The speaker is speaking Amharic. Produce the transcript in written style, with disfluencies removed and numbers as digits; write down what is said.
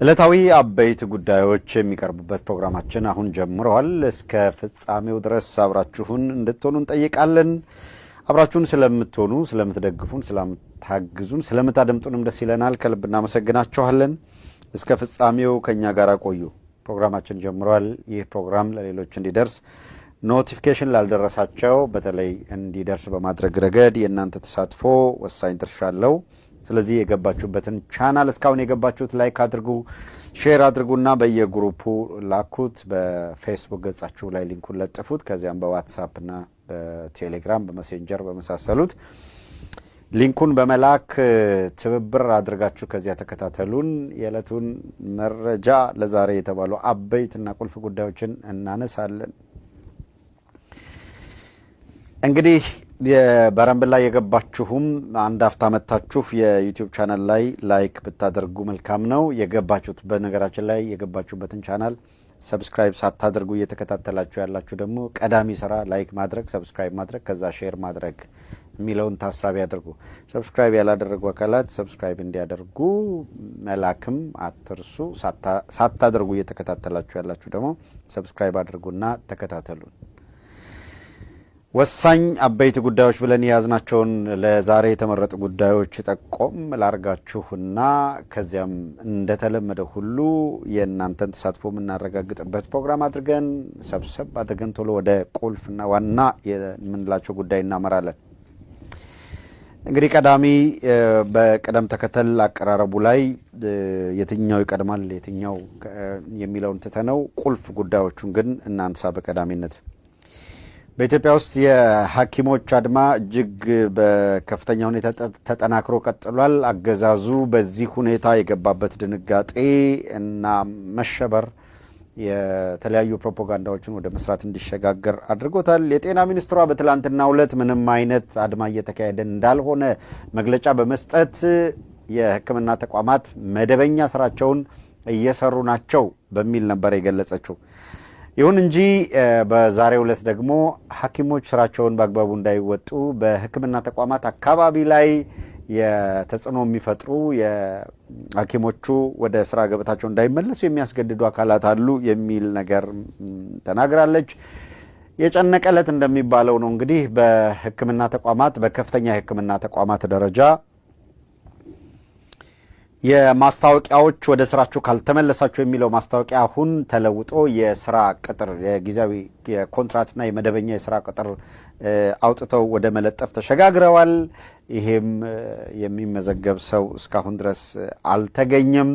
ዕለታዊ አበይት ጉዳዮች የሚቀርቡበት ፕሮግራማችን አሁን ጀምሯል። እስከ ፍጻሜው ድረስ አብራችሁን እንድትሆኑ እንጠይቃለን። አብራችሁን ስለምትሆኑ፣ ስለምትደግፉን፣ ስለምታግዙን፣ ስለምታደምጡንም ደስ ይለናል። ከልብ እናመሰግናችኋለን። እስከ ፍጻሜው ከኛ ጋር ቆዩ። ፕሮግራማችን ጀምሯል። ይህ ፕሮግራም ለሌሎች እንዲደርስ ኖቲፊኬሽን ላልደረሳቸው በተለይ እንዲደርስ በማድረግ ረገድ የእናንተ ተሳትፎ ወሳኝ ድርሻ አለው። ስለዚህ የገባችሁበትን ቻናል እስካሁን የገባችሁት ላይክ አድርጉ፣ ሼር አድርጉና በየግሩፑ ላኩት። በፌስቡክ ገጻችሁ ላይ ሊንኩን ለጥፉት። ከዚያም በዋትሳፕና በቴሌግራም በመሴንጀር በመሳሰሉት ሊንኩን በመላክ ትብብር አድርጋችሁ ከዚያ ተከታተሉን። የዕለቱን መረጃ ለዛሬ የተባሉ አበይትና ቁልፍ ጉዳዮችን እናነሳለን። እንግዲህ በረምብላ የገባችሁም አንድ አፍታ መታችሁ የዩቲዩብ ቻናል ላይ ላይክ ብታደርጉ መልካም ነው። የገባችሁት በነገራችን ላይ የገባችሁበትን ቻናል ሰብስክራይብ ሳታደርጉ እየተከታተላችሁ ያላችሁ ደግሞ ቀዳሚ ስራ ላይክ ማድረግ፣ ሰብስክራይብ ማድረግ፣ ከዛ ሼር ማድረግ የሚለውን ታሳቢ አድርጉ። ሰብስክራይብ ያላደረጉ አካላት ሰብስክራይብ እንዲያደርጉ መላክም አትርሱ። ሳታደርጉ እየተከታተላችሁ ያላችሁ ደግሞ ሰብስክራይብ አድርጉና ተከታተሉን። ወሳኝ አበይት ጉዳዮች ብለን የያዝናቸውን ለዛሬ የተመረጡ ጉዳዮች ጠቆም ላርጋችሁና ከዚያም እንደተለመደ ሁሉ የእናንተን ተሳትፎ የምናረጋግጥበት ፕሮግራም አድርገን ሰብሰብ አድርገን ቶሎ ወደ ቁልፍና ዋና የምንላቸው ጉዳይ እናመራለን። እንግዲህ ቀዳሚ በቅደም ተከተል አቀራረቡ ላይ የትኛው ይቀድማል የትኛው የሚለውን ትተነው ቁልፍ ጉዳዮቹን ግን እናንሳ በቀዳሚነት። በኢትዮጵያ ውስጥ የሐኪሞች አድማ እጅግ በከፍተኛ ሁኔታ ተጠናክሮ ቀጥሏል። አገዛዙ በዚህ ሁኔታ የገባበት ድንጋጤ እና መሸበር የተለያዩ ፕሮፓጋንዳዎችን ወደ መስራት እንዲሸጋገር አድርጎታል። የጤና ሚኒስትሯ በትላንትናው ዕለት ምንም አይነት አድማ እየተካሄደ እንዳልሆነ መግለጫ በመስጠት የሕክምና ተቋማት መደበኛ ስራቸውን እየሰሩ ናቸው በሚል ነበር የገለጸችው። ይሁን እንጂ በዛሬው ዕለት ደግሞ ሐኪሞች ስራቸውን በአግባቡ እንዳይወጡ በሕክምና ተቋማት አካባቢ ላይ የተጽዕኖ የሚፈጥሩ የሐኪሞቹ ወደ ስራ ገበታቸው እንዳይመለሱ የሚያስገድዱ አካላት አሉ የሚል ነገር ተናግራለች። የጨነቀ ዕለት እንደሚባለው ነው። እንግዲህ በሕክምና ተቋማት በከፍተኛ የሕክምና ተቋማት ደረጃ የማስታወቂያዎች ወደ ስራችሁ ካልተመለሳችሁ የሚለው ማስታወቂያ አሁን ተለውጦ የስራ ቅጥር የጊዜያዊ የኮንትራክትና የመደበኛ የስራ ቅጥር አውጥተው ወደ መለጠፍ ተሸጋግረዋል። ይሄም የሚመዘገብ ሰው እስካሁን ድረስ አልተገኘም።